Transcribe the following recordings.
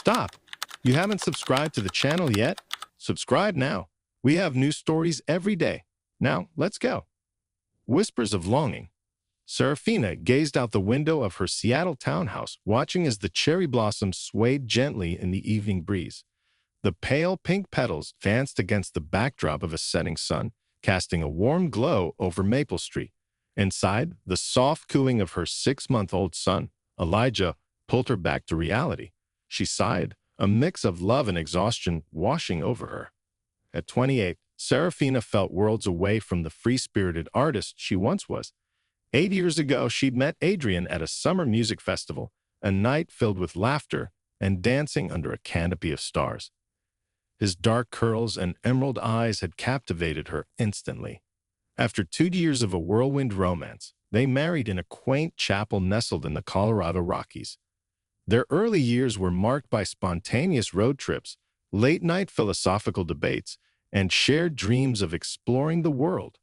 Stop! You haven't subscribed to the channel yet? Subscribe now. We have new stories every day. Now, let's go. Whispers of Longing. Serafina gazed out the window of her Seattle townhouse, watching as the cherry blossoms swayed gently in the evening breeze. The pale pink petals danced against the backdrop of a setting sun, casting a warm glow over Maple Street. Inside, the soft cooing of her 6-month-old son, Elijah, pulled her back to reality. She sighed, a mix of love and exhaustion washing over her. At 28, Serafina felt worlds away from the free-spirited artist she once was. 8 years ago, she'd met Adrian at a summer music festival, a night filled with laughter and dancing under a canopy of stars. His dark curls and emerald eyes had captivated her instantly. After 2 years of a whirlwind romance, they married in a quaint chapel nestled in the Colorado Rockies. Their early years were marked by spontaneous road trips, late-night philosophical debates, and shared dreams of exploring the world.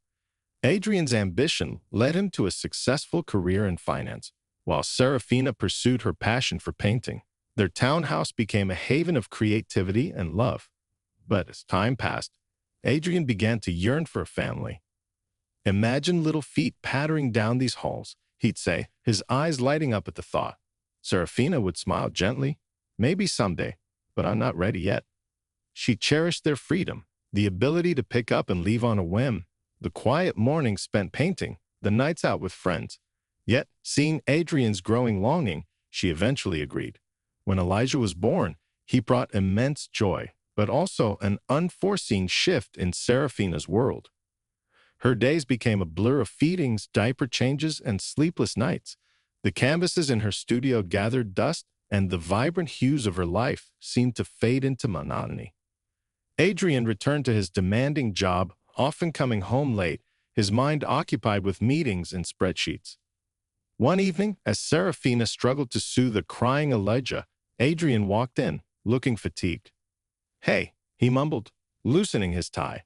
Adrian's ambition led him to a successful career in finance, while Serafina pursued her passion for painting. Their townhouse became a haven of creativity and love. But as time passed, Adrian began to yearn for a family. "Imagine little feet pattering down these halls," he'd say, his eyes lighting up at the thought. Serafina would smile gently. "Maybe someday, but I'm not ready yet." She cherished their freedom, the ability to pick up and leave on a whim, the quiet mornings spent painting, the nights out with friends. Yet, seeing Adrian's growing longing, she eventually agreed. When Elijah was born, he brought immense joy, but also an unforeseen shift in Serafina's world. Her days became a blur of feedings, diaper changes, and sleepless nights. The canvases in her studio gathered dust, and the vibrant hues of her life seemed to fade into monotony. Adrian returned to his demanding job, often coming home late, his mind occupied with meetings and spreadsheets. One evening, as Serafina struggled to soothe the crying Elijah, Adrian walked in, looking fatigued. "Hey," he mumbled, loosening his tie.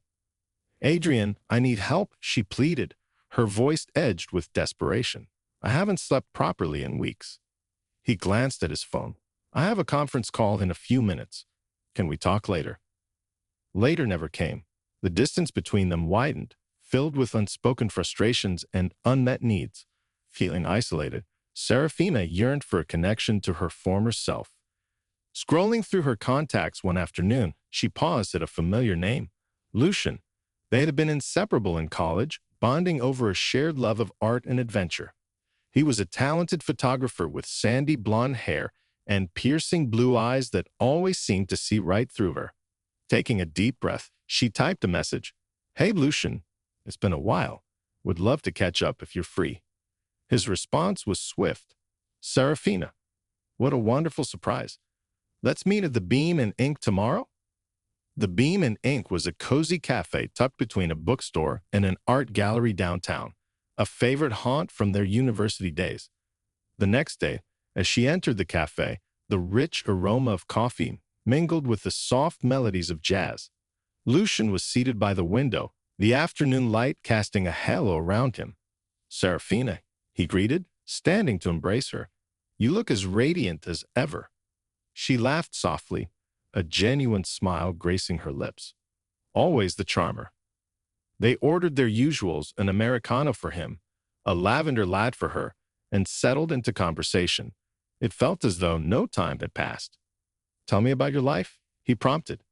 "Adrian, I need help," she pleaded, her voice edged with desperation. "I haven't slept properly in weeks." He glanced at his phone. "I have a conference call in a few minutes. Can we talk later?" Later never came. The distance between them widened, filled with unspoken frustrations and unmet needs. Feeling isolated, Serafina yearned for a connection to her former self. Scrolling through her contacts one afternoon, she paused at a familiar name, Lucian. They had been inseparable in college, bonding over a shared love of art and adventure. He was a talented photographer with sandy blonde hair and piercing blue eyes that always seemed to see right through her. Taking a deep breath, she typed a message. "Hey, Lucian, it's been a while. Would love to catch up if you're free." His response was swift. "Serafina, what a wonderful surprise. Let's meet at the Beam and Ink tomorrow?" The Beam and Ink was a cozy cafe tucked between a bookstore and an art gallery downtown, a favorite haunt from their university days. The next day, as she entered the cafe, the rich aroma of coffee mingled with the soft melodies of jazz. Lucian was seated by the window, the afternoon light casting a halo around him. "Serafina," he greeted, standing to embrace her. "You look as radiant as ever." She laughed softly, a genuine smile gracing her lips. Always the charmer. They ordered their usuals, an Americano for him, a lavender latte for her, and settled into conversation. It felt as though no time had passed. "Tell me about your life," he prompted.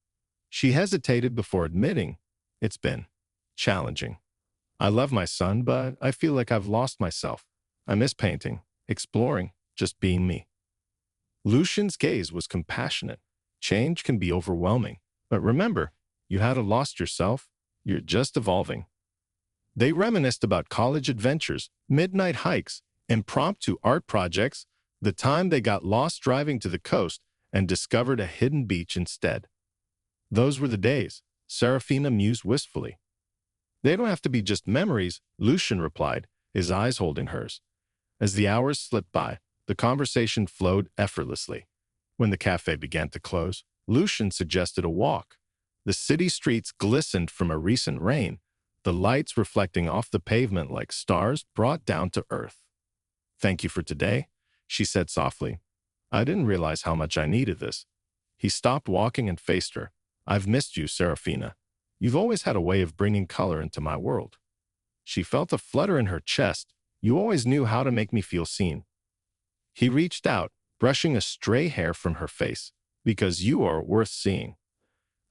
She hesitated before admitting, "It's been challenging. I love my son, but I feel like I've lost myself. I miss painting, exploring, just being me." Lucian's gaze was compassionate. Change can be overwhelming, but remember, you hadn't lost yourself. You're just evolving. They reminisced about college adventures, midnight hikes, impromptu art projects, the time they got lost driving to the coast and discovered a hidden beach instead. "Those were the days," Serafina mused wistfully. "They don't have to be just memories," Lucian replied, his eyes holding hers. As the hours slipped by, the conversation flowed effortlessly. When the cafe began to close, Lucian suggested a walk. The city streets glistened from a recent rain, the lights reflecting off the pavement like stars brought down to earth. "Thank you for today," she said softly. "I didn't realize how much I needed this." He stopped walking and faced her. I've missed you, Serafina. You've always had a way of bringing color into my world. She felt a flutter in her chest. You always knew how to make me feel seen. He reached out, brushing a stray hair from her face. Because you are worth seeing.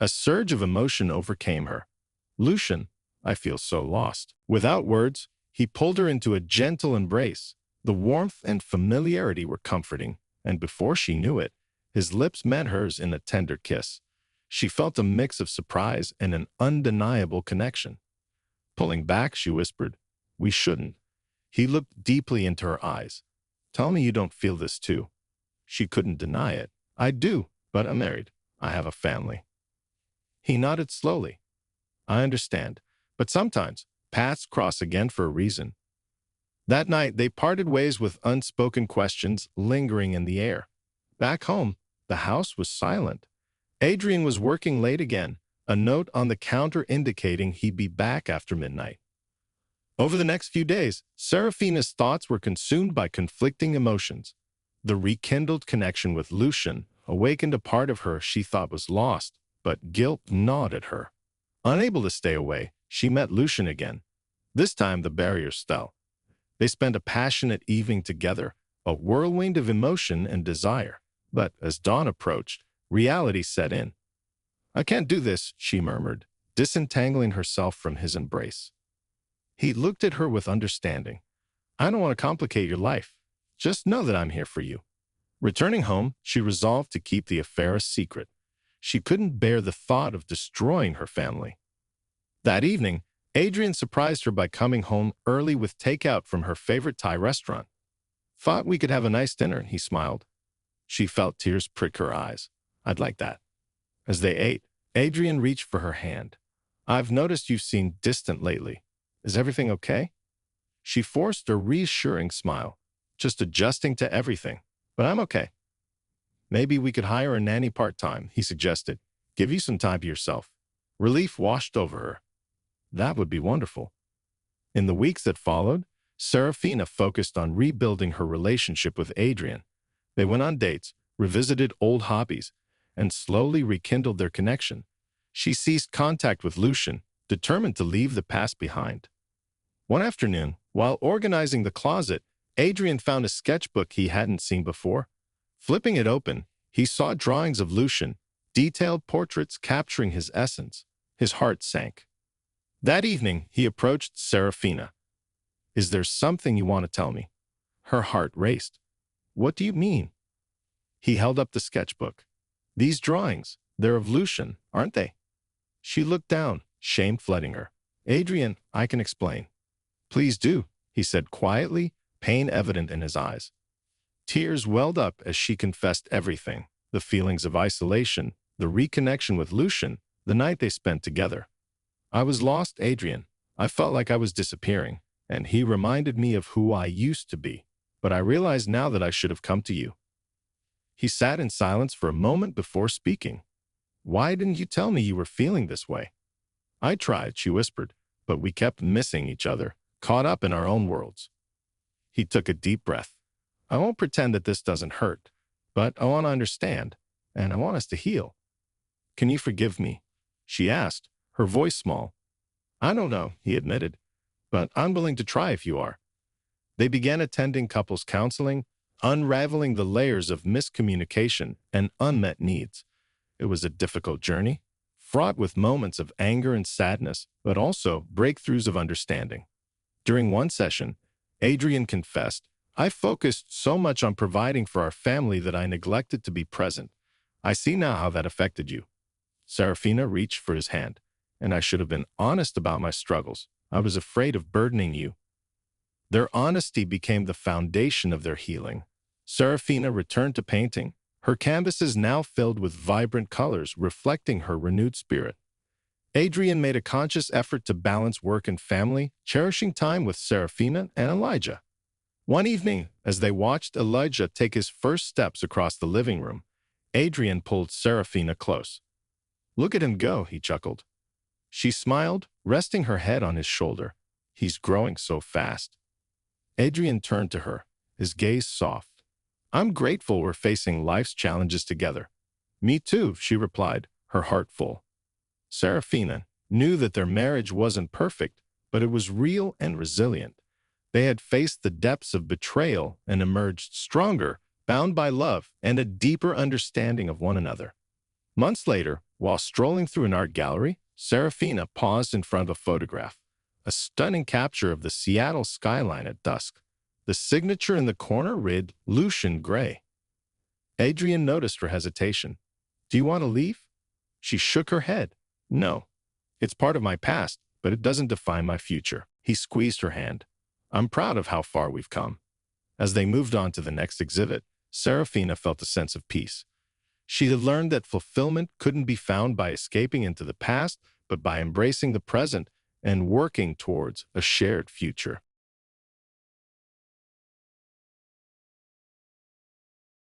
A surge of emotion overcame her. Lucian, I feel so lost. Without words, he pulled her into a gentle embrace. The warmth and familiarity were comforting, and before she knew it, his lips met hers in a tender kiss. She felt a mix of surprise and an undeniable connection. Pulling back, she whispered, "We shouldn't." He looked deeply into her eyes. "Tell me you don't feel this too." She couldn't deny it. "I do, but I'm married. I have a family." He nodded slowly. "I understand, but sometimes paths cross again for a reason." That night, they parted ways with unspoken questions lingering in the air. Back home, the house was silent. Adrian was working late again, a note on the counter indicating he'd be back after midnight. Over the next few days, Serafina's thoughts were consumed by conflicting emotions. The rekindled connection with Lucian awakened a part of her she thought was lost, but guilt gnawed at her. Unable to stay away, she met Lucian again. This time the barriers fell. They spent a passionate evening together, a whirlwind of emotion and desire. But as dawn approached, reality set in. "I can't do this," she murmured, disentangling herself from his embrace. He looked at her with understanding. "I don't want to complicate your life. Just know that I'm here for you." Returning home, she resolved to keep the affair a secret. She couldn't bear the thought of destroying her family. That evening, Adrian surprised her by coming home early with takeout from her favorite Thai restaurant. "Thought we could have a nice dinner," he smiled. She felt tears prick her eyes. "I'd like that." As they ate, Adrian reached for her hand. "I've noticed you've seemed distant lately. Is everything okay?" She forced a reassuring smile. "Just adjusting to everything. But I'm okay." "Maybe we could hire a nanny part-time," he suggested. "Give you some time to yourself." Relief washed over her. That would be wonderful. In the weeks that followed, Serafina focused on rebuilding her relationship with Adrian. They went on dates, revisited old hobbies, and slowly rekindled their connection. She ceased contact with Lucian, determined to leave the past behind. One afternoon, while organizing the closet, Adrian found a sketchbook he hadn't seen before. Flipping it open, he saw drawings of Lucian, detailed portraits capturing his essence. His heart sank. That evening, he approached Serafina. "Is there something you want to tell me?" Her heart raced. "What do you mean?" He held up the sketchbook. "These drawings, they're of Lucian, aren't they?" She looked down, shame flooding her. "Adrian, I can explain." "Please do," he said quietly, pain evident in his eyes. Tears welled up as she confessed everything, the feelings of isolation, the reconnection with Lucian, the night they spent together. "I was lost, Adrian. I felt like I was disappearing, and he reminded me of who I used to be. But I realize now that I should have come to you." He sat in silence for a moment before speaking. "Why didn't you tell me you were feeling this way?" "I tried," she whispered, "but we kept missing each other, caught up in our own worlds." He took a deep breath. "I won't pretend that this doesn't hurt, but I want to understand, and I want us to heal." "Can you forgive me?" she asked, her voice small. "I don't know," he admitted, "but I'm willing to try if you are." They began attending couples counseling, unraveling the layers of miscommunication and unmet needs. It was a difficult journey, fraught with moments of anger and sadness, but also breakthroughs of understanding. During one session, Adrian confessed, "I focused so much on providing for our family that I neglected to be present. I see now how that affected you." Serafina reached for his hand. "And I should have been honest about my struggles. I was afraid of burdening you." Their honesty became the foundation of their healing. Serafina returned to painting, her canvases now filled with vibrant colors reflecting her renewed spirit. Adrian made a conscious effort to balance work and family, cherishing time with Serafina and Elijah. One evening, as they watched Elijah take his first steps across the living room, Adrian pulled Serafina close. "Look at him go," he chuckled. She smiled, resting her head on his shoulder. "He's growing so fast." Adrian turned to her, his gaze soft. "I'm grateful we're facing life's challenges together." Me too, she replied, her heart full. Serafina knew that their marriage wasn't perfect, but it was real and resilient. They had faced the depths of betrayal and emerged stronger, bound by love and a deeper understanding of one another. Months later, while strolling through an art gallery, Serafina paused in front of a photograph, a stunning capture of the Seattle skyline at dusk. The signature in the corner read Lucian Gray. Adrian noticed her hesitation. Do you want to leave? She shook her head. No. It's part of my past, but it doesn't define my future. He squeezed her hand. I'm proud of how far we've come. As they moved on to the next exhibit, Serafina felt a sense of peace. She had learned that fulfillment couldn't be found by escaping into the past, but by embracing the present and working towards a shared future.